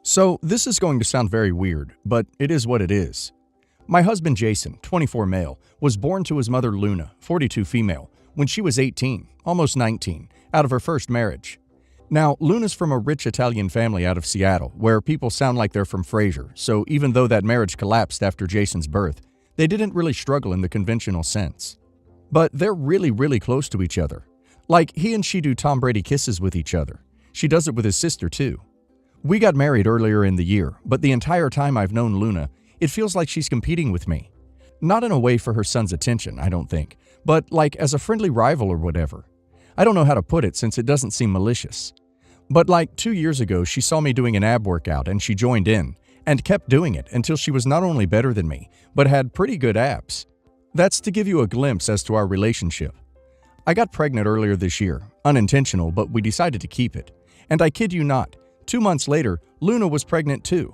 So, this is going to sound very weird, but it is what it is. My husband Jason, 24 male, was born to his mother Luna, 42 female, when she was 18, almost 19, out of her first marriage. Now, Luna's from a rich Italian family out of Seattle, where people sound like they're from Frasier, so even though that marriage collapsed after Jason's birth, they didn't really struggle in the conventional sense. But they're really close to each other. Like, he and she do Tom Brady kisses with each other. She does it with his sister, too. We got married earlier in the year, but the entire time I've known Luna, it feels like she's competing with me. Not in a way for her son's attention, I don't think, but like as a friendly rival or whatever. I don't know how to put it since it doesn't seem malicious. But like 2 years ago, she saw me doing an ab workout and she joined in, and kept doing it until she was not only better than me, but had pretty good abs. That's to give you a glimpse as to our relationship. I got pregnant earlier this year, unintentional, but we decided to keep it. And I kid you not, 2 months later, Luna was pregnant too.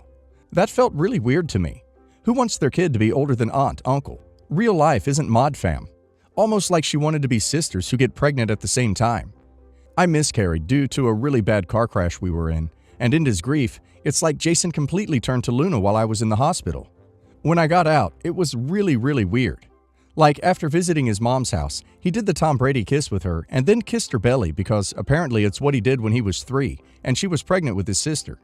That felt really weird to me. Who wants their kid to be older than aunt, uncle? Real life isn't mod fam. Almost like she wanted to be sisters who get pregnant at the same time. I miscarried due to a really bad car crash we were in, and in his grief, it's like Jason completely turned to Luna while I was in the hospital. When I got out, it was really weird. Like, after visiting his mom's house, he did the Tom Brady kiss with her and then kissed her belly because apparently it's what he did when he was 3 and she was pregnant with his sister.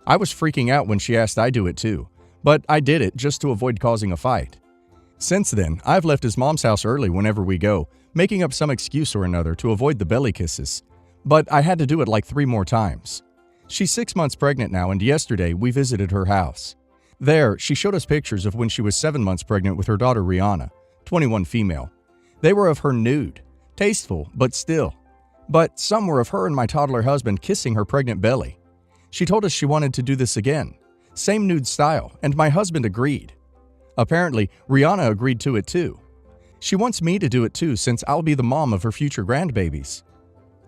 I was freaking out when she asked I do it too, but I did it just to avoid causing a fight. Since then, I've left his mom's house early whenever we go, making up some excuse or another to avoid the belly kisses. But I had to do it like 3 more times. She's 6 months pregnant now, and yesterday we visited her house. There, she showed us pictures of when she was 7 months pregnant with her daughter Rihanna, 21 female. They were of her nude. Tasteful, but still. But some were of her and my toddler husband kissing her pregnant belly. She told us she wanted to do this again. Same nude style, and my husband agreed. Apparently, Rihanna agreed to it too. She wants me to do it too since I'll be the mom of her future grandbabies.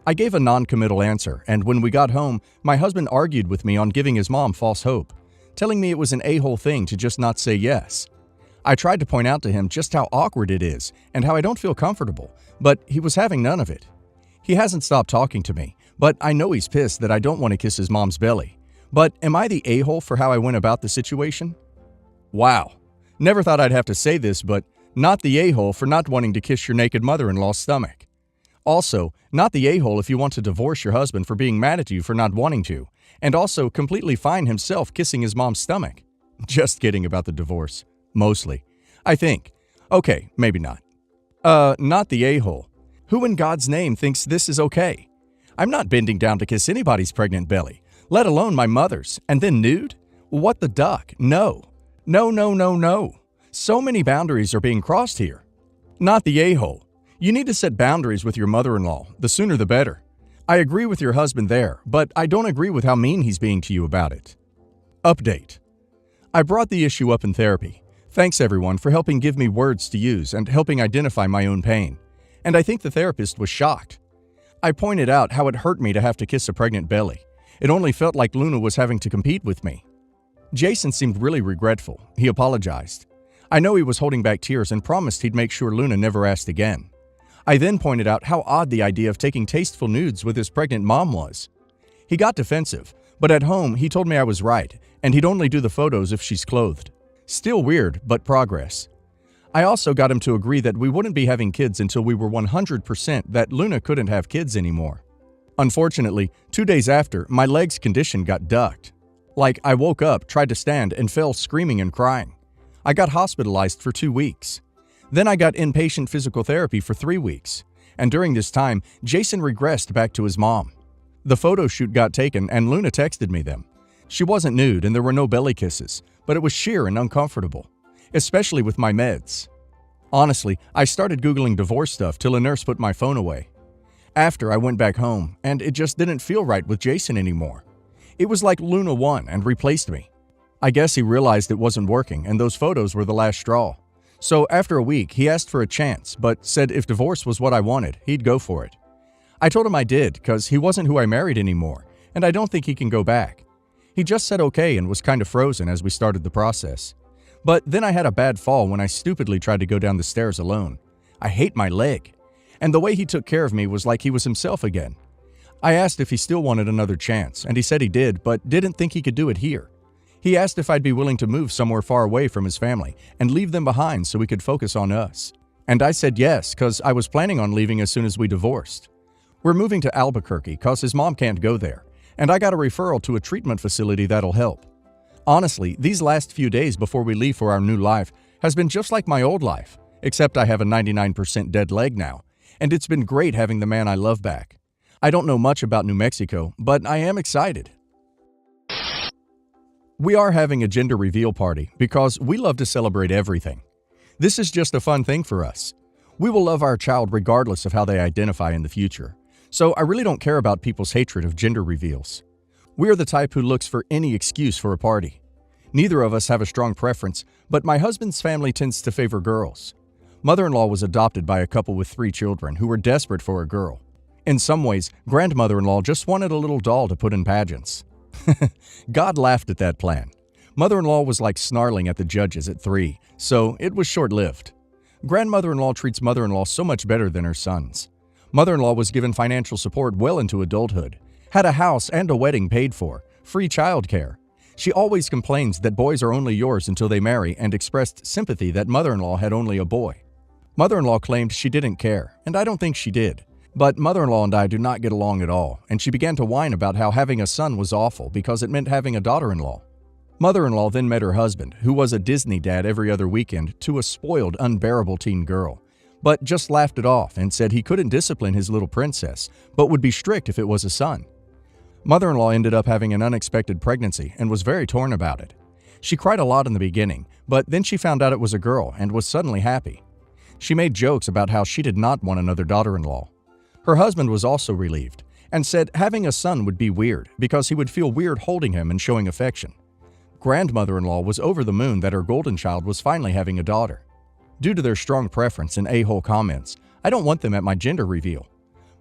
I gave a non-committal answer, and when we got home, my husband argued with me on giving his mom false hope, telling me it was an a-hole thing to just not say yes. I tried to point out to him just how awkward it is and how I don't feel comfortable, but he was having none of it. He hasn't stopped talking to me, but I know he's pissed that I don't want to kiss his mom's belly. But am I the a-hole for how I went about the situation? Wow. Never thought I'd have to say this, but not the a-hole for not wanting to kiss your naked mother-in-law's stomach. Also, not the a-hole if you want to divorce your husband for being mad at you for not wanting to, and also completely fine himself kissing his mom's stomach. Just kidding about the divorce. Mostly. I think. Okay, maybe not. Not the a-hole. Who in God's name thinks this is okay? I'm not bending down to kiss anybody's pregnant belly, let alone my mother's, and then nude? What the duck? No. No. So many boundaries are being crossed here. Not the a-hole. You need to set boundaries with your mother-in-law, the sooner the better. I agree with your husband there, but I don't agree with how mean he's being to you about it. Update. I brought the issue up in therapy. Thanks everyone for helping give me words to use and helping identify my own pain. And I think the therapist was shocked. I pointed out how it hurt me to have to kiss a pregnant belly. It only felt like Luna was having to compete with me. Jason seemed really regretful. He apologized. I know he was holding back tears and promised he'd make sure Luna never asked again. I then pointed out how odd the idea of taking tasteful nudes with his pregnant mom was. He got defensive, but at home he told me I was right, and he'd only do the photos if she's clothed. Still weird, but progress. I also got him to agree that we wouldn't be having kids until we were 100% that Luna couldn't have kids anymore. Unfortunately, 2 days after, my leg's condition got ducked. Like, I woke up, tried to stand, and fell screaming and crying. I got hospitalized for 2 weeks. Then I got inpatient physical therapy for 3 weeks. And during this time, Jason regressed back to his mom. The photo shoot got taken and Luna texted me them. She wasn't nude and there were no belly kisses, but it was sheer and uncomfortable, especially with my meds. Honestly, I started Googling divorce stuff till a nurse put my phone away. After, I went back home, and it just didn't feel right with Jason anymore. It was like Luna won and replaced me. I guess he realized it wasn't working and those photos were the last straw. So after a week, he asked for a chance, but said if divorce was what I wanted, he'd go for it. I told him I did, because he wasn't who I married anymore, and I don't think he can go back. He just said okay and was kind of frozen as we started the process. But then I had a bad fall when I stupidly tried to go down the stairs alone. I hate my leg. And the way he took care of me was like he was himself again. I asked if he still wanted another chance, and he said he did, but didn't think he could do it here. He asked if I'd be willing to move somewhere far away from his family and leave them behind so we could focus on us. And I said yes, because I was planning on leaving as soon as we divorced. We're moving to Albuquerque because his mom can't go there, and I got a referral to a treatment facility that'll help. Honestly, these last few days before we leave for our new life has been just like my old life, except I have a 99% dead leg now, and it's been great having the man I love back. I don't know much about New Mexico, but I am excited. We are having a gender reveal party because we love to celebrate everything. This is just a fun thing for us. We will love our child regardless of how they identify in the future, so I really don't care about people's hatred of gender reveals. We are the type who looks for any excuse for a party. Neither of us have a strong preference, but my husband's family tends to favor girls. Mother-in-law was adopted by a couple with 3 children who were desperate for a girl. In some ways, grandmother-in-law just wanted a little doll to put in pageants. God laughed at that plan. Mother-in-law was like snarling at the judges at 3, so it was short-lived. Grandmother-in-law treats mother-in-law so much better than her sons. Mother-in-law was given financial support well into adulthood, had a house and a wedding paid for, free childcare. She always complains that boys are only yours until they marry and expressed sympathy that mother-in-law had only a boy. Mother-in-law claimed she didn't care, and I don't think she did. But mother-in-law and I do not get along at all, and she began to whine about how having a son was awful because it meant having a daughter-in-law. Mother-in-law then met her husband, who was a Disney dad every other weekend to a spoiled, unbearable teen girl, but just laughed it off and said he couldn't discipline his little princess, but would be strict if it was a son. Mother-in-law ended up having an unexpected pregnancy and was very torn about it. She cried a lot in the beginning, but then she found out it was a girl and was suddenly happy. She made jokes about how she did not want another daughter-in-law. Her husband was also relieved and said having a son would be weird because he would feel weird holding him and showing affection. Grandmother-in-law was over the moon that her golden child was finally having a daughter. Due to their strong preference and a-hole comments, I don't want them at my gender reveal.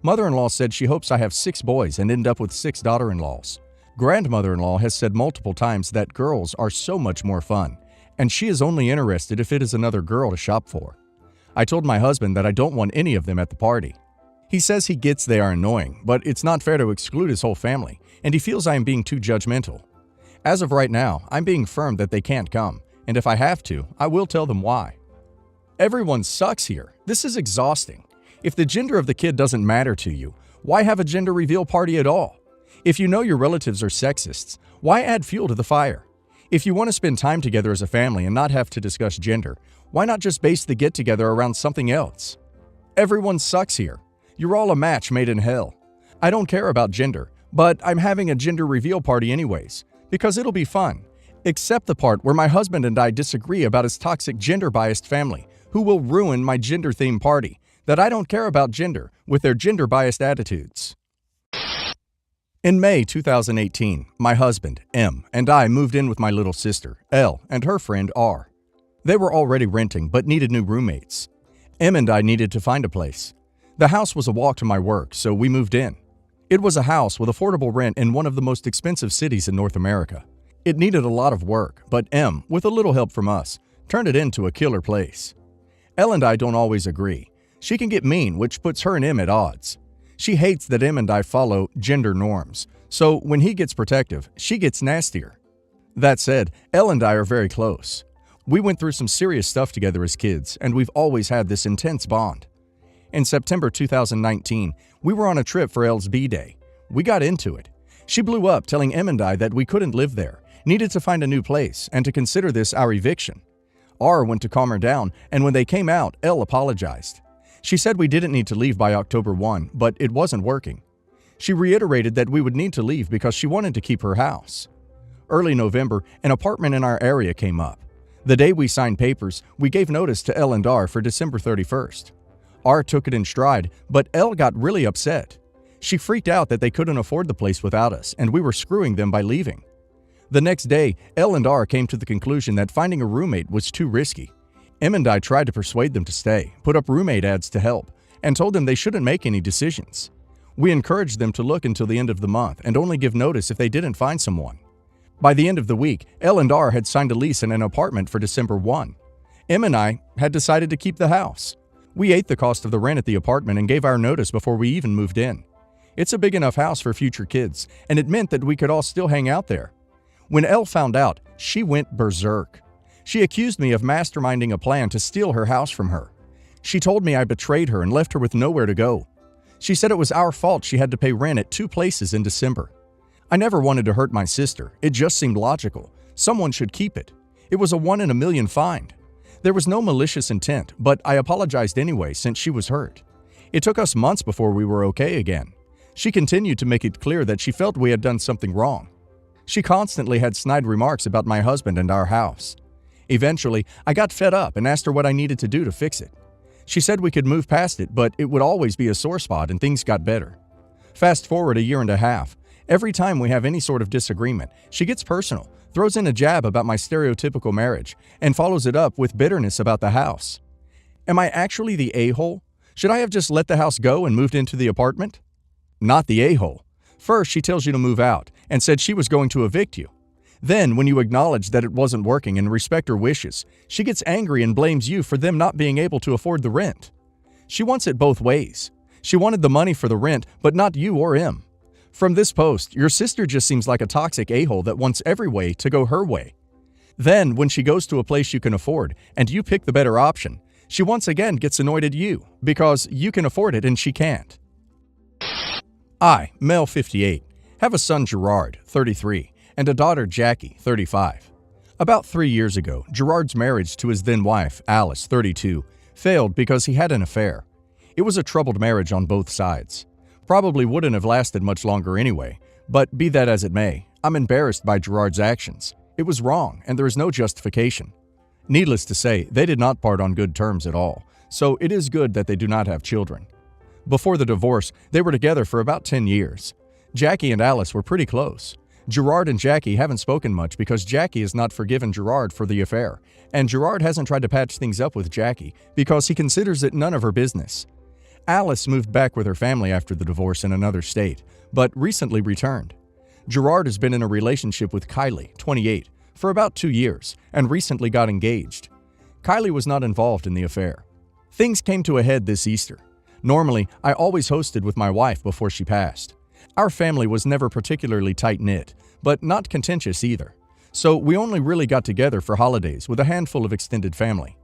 Mother-in-law said she hopes I have 6 boys and end up with 6 daughter-in-laws. Grandmother-in-law has said multiple times that girls are so much more fun, and she is only interested if it is another girl to shop for. I told my husband that I don't want any of them at the party. He says he gets they are annoying, but it's not fair to exclude his whole family, and he feels I am being too judgmental. As of right now, I'm being firm that they can't come, and if I have to, I will tell them why. Everyone sucks here. This is exhausting. If the gender of the kid doesn't matter to you, why have a gender reveal party at all? If you know your relatives are sexists, why add fuel to the fire? If you want to spend time together as a family and not have to discuss gender, why not just base the get-together around something else? Everyone sucks here. You're all a match made in hell. I don't care about gender, but I'm having a gender reveal party anyways, because it'll be fun. Except the part where my husband and I disagree about his toxic gender-biased family, who will ruin my gender-themed party, that I don't care about gender with their gender-biased attitudes. In May 2018, my husband, M, and I moved in with my little sister, L, and her friend, R. They were already renting but needed new roommates. M and I needed to find a place. The house was a walk to my work, so we moved in. It was a house with affordable rent in one of the most expensive cities in North America. It needed a lot of work, but M, with a little help from us, turned it into a killer place. L and I don't always agree. She can get mean, which puts her and M at odds. She hates that M and I follow gender norms, so when he gets protective, she gets nastier. That said, L and I are very close. We went through some serious stuff together as kids, and we've always had this intense bond. In September 2019, we were on a trip for L's B-Day. We got into it. She blew up telling M and I that we couldn't live there, needed to find a new place, and to consider this our eviction. R went to calm her down, and when they came out, L apologized. She said we didn't need to leave by October 1, but it wasn't working. She reiterated that we would need to leave because she wanted to keep her house. Early November, an apartment in our area came up. The day we signed papers, we gave notice to L and R for December 31st. R took it in stride, but L got really upset. She freaked out that they couldn't afford the place without us, and we were screwing them by leaving. The next day, L and R came to the conclusion that finding a roommate was too risky. M and I tried to persuade them to stay, put up roommate ads to help, and told them they shouldn't make any decisions. We encouraged them to look until the end of the month and only give notice if they didn't find someone. By the end of the week, L and R had signed a lease in an apartment for December 1. M and I had decided to keep the house. We ate the cost of the rent at the apartment and gave our notice before we even moved in. It's a big enough house for future kids, and it meant that we could all still hang out there. When Elle found out, she went berserk. She accused me of masterminding a plan to steal her house from her. She told me I betrayed her and left her with nowhere to go. She said it was our fault she had to pay rent at 2 places in December. I never wanted to hurt my sister. It just seemed logical. Someone should keep it. It was a 1 in a million find. There was no malicious intent, but I apologized anyway since she was hurt. It took us months before we were okay again. She continued to make it clear that she felt we had done something wrong. She constantly had snide remarks about my husband and our house. Eventually, I got fed up and asked her what I needed to do to fix it. She said we could move past it, but it would always be a sore spot and things got better. Fast forward a year and a half. Every time we have any sort of disagreement, she gets personal, throws in a jab about my stereotypical marriage, and follows it up with bitterness about the house. Am I actually the a-hole? Should I have just let the house go and moved into the apartment? Not the a-hole. First, she tells you to move out and said she was going to evict you. Then, when you acknowledge that it wasn't working and respect her wishes, she gets angry and blames you for them not being able to afford the rent. She wants it both ways. She wanted the money for the rent, but not you or him. From this post, your sister just seems like a toxic a-hole that wants every way to go her way. Then, when she goes to a place you can afford and you pick the better option, she once again gets annoyed at you because you can afford it and she can't. I, male 58, have a son Gerard, 33, and a daughter Jackie, 35. About 3 years ago, Gerard's marriage to his then wife, Alice, 32, failed because he had an affair. It was a troubled marriage on both sides. Probably wouldn't have lasted much longer anyway, but be that as it may, I'm embarrassed by Gerard's actions. It was wrong, and there is no justification. Needless to say, they did not part on good terms at all, so it is good that they do not have children. Before the divorce, they were together for about 10 years. Jackie and Alice were pretty close. Gerard and Jackie haven't spoken much because Jackie has not forgiven Gerard for the affair, and Gerard hasn't tried to patch things up with Jackie because he considers it none of her business. Alice moved back with her family after the divorce in another state, but recently returned. Gerard has been in a relationship with Kylie, 28, for about 2 years, and recently got engaged. Kylie was not involved in the affair. Things came to a head this Easter. Normally, I always hosted with my wife before she passed. Our family was never particularly tight-knit, but not contentious either. So we only really got together for holidays with a handful of extended family.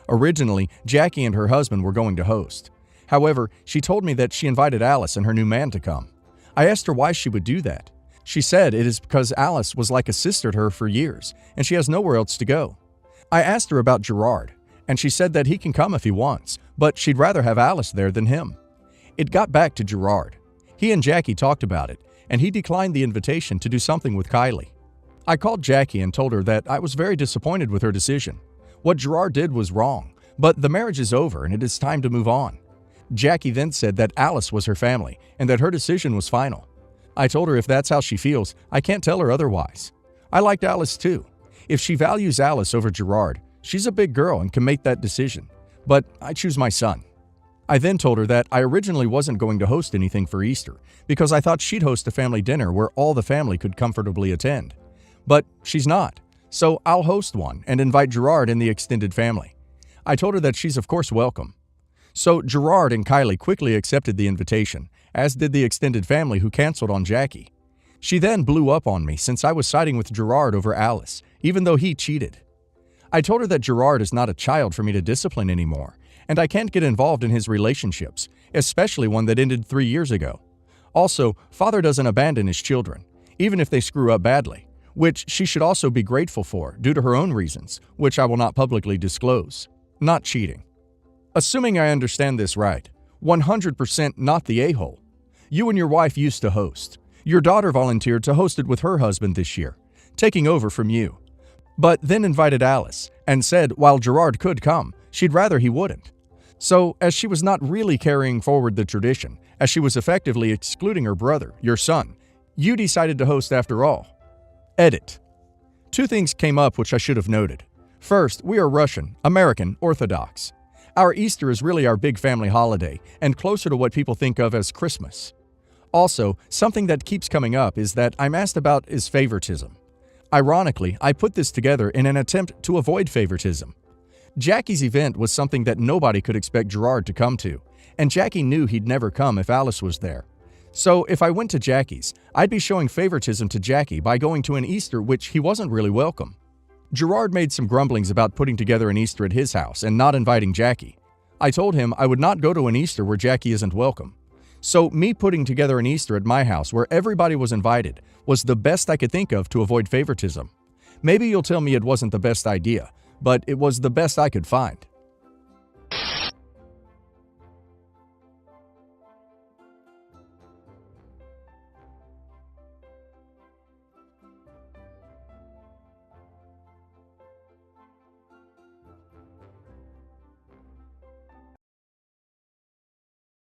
Originally, Jackie and her husband were going to host. However, she told me that she invited Alice and her new man to come. I asked her why she would do that. She said it is because Alice was like a sister to her for years, and she has nowhere else to go. I asked her about Gerard, and she said that he can come if he wants, but she'd rather have Alice there than him. It got back to Gerard. He and Jackie talked about it, and he declined the invitation to do something with Kylie. I called Jackie and told her that I was very disappointed with her decision. What Gerard did was wrong, but the marriage is over and it is time to move on. Jackie then said that Alice was her family and that her decision was final. I told her if that's how she feels, I can't tell her otherwise. I liked Alice too. If she values Alice over Gerard, she's a big girl and can make that decision. But I choose my son. I then told her that I originally wasn't going to host anything for Easter because I thought she'd host a family dinner where all the family could comfortably attend. But she's not, so I'll host one and invite Gerard and the extended family. I told her that she's of course welcome. So Gerard and Kylie quickly accepted the invitation, as did the extended family who canceled on Jackie. She then blew up on me since I was siding with Gerard over Alice, even though he cheated. I told her that Gerard is not a child for me to discipline anymore, and I can't get involved in his relationships, especially one that ended 3 years ago. Also, father doesn't abandon his children, even if they screw up badly, which she should also be grateful for due to her own reasons, which I will not publicly disclose. Not cheating. Assuming I understand this right, 100% not the a-hole. You and your wife used to host. Your daughter volunteered to host it with her husband this year, taking over from you. But then invited Alice and said while Gerard could come, she'd rather he wouldn't. So, as she was not really carrying forward the tradition, as she was effectively excluding her brother, your son, you decided to host after all. Edit. 2 things came up which I should have noted. First, we are Russian, American, Orthodox. Our Easter is really our big family holiday and closer to what people think of as Christmas. Also, something that keeps coming up is that I'm asked about is favoritism. Ironically, I put this together in an attempt to avoid favoritism. Jackie's event was something that nobody could expect Gerard to come to, and Jackie knew he'd never come if Alice was there. So if I went to Jackie's, I'd be showing favoritism to Jackie by going to an Easter which he wasn't really welcome. Gerard made some grumblings about putting together an Easter at his house and not inviting Jackie. I told him I would not go to an Easter where Jackie isn't welcome. So me putting together an Easter at my house where everybody was invited was the best I could think of to avoid favoritism. Maybe you'll tell me it wasn't the best idea, but it was the best I could find.